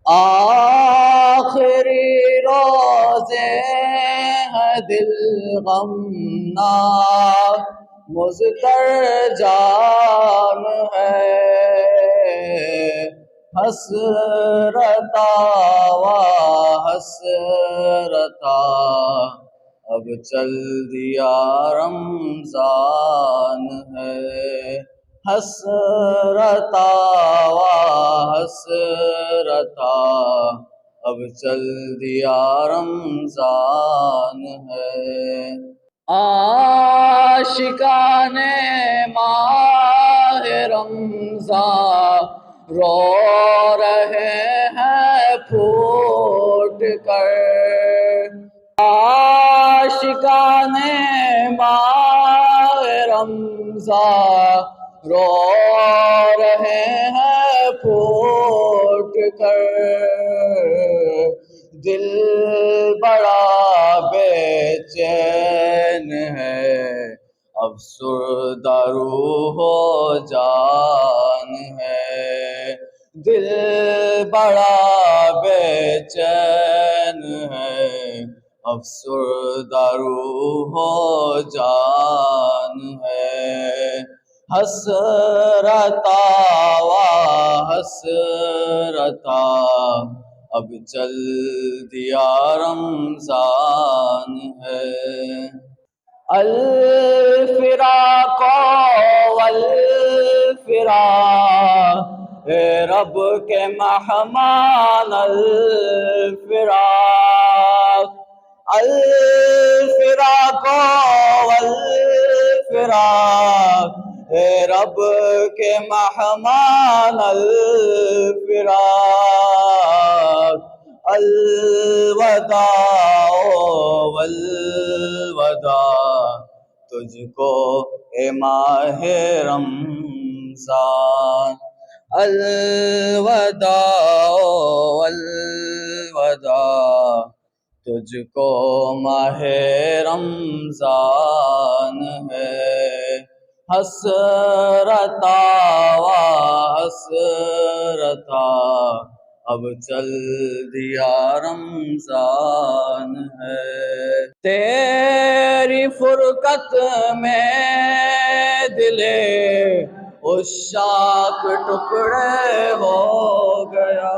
آخری روزے ہے دل غمناک مضطر جان ہے، حسرتا و حسرتا اب چل دیا رمضان ہے، حسرتا و حسرتا اب چل دیا رمضان ہے۔ عاشقان ماہ رمضان رو رہے ہیں پھوٹ کر، عاشقان ماہ رمضان رو رہے ہیں پھوٹ کر، دل بڑا بے چین ہے، افسردہ روح و جان ہے، دل بڑا بے چین ہے، افسردہ روح و جان ہے، حسرتا و حسرتا اب چل دیا رمضان ہے۔ الفراق والفراق اے رب کے مہمان الفراق، الفراق والفراق اے رب کے مہمان الفراق، الوداع والوداع تجھ کو اے ماہ رمضان، الوداع والوداع تجھ کو ماہ رمضان ہے، حسرتا و حسرتا اب چل دیا رمضان ہے۔ تیری فرقت میں دلے عشاق ٹکڑے ہو گیا،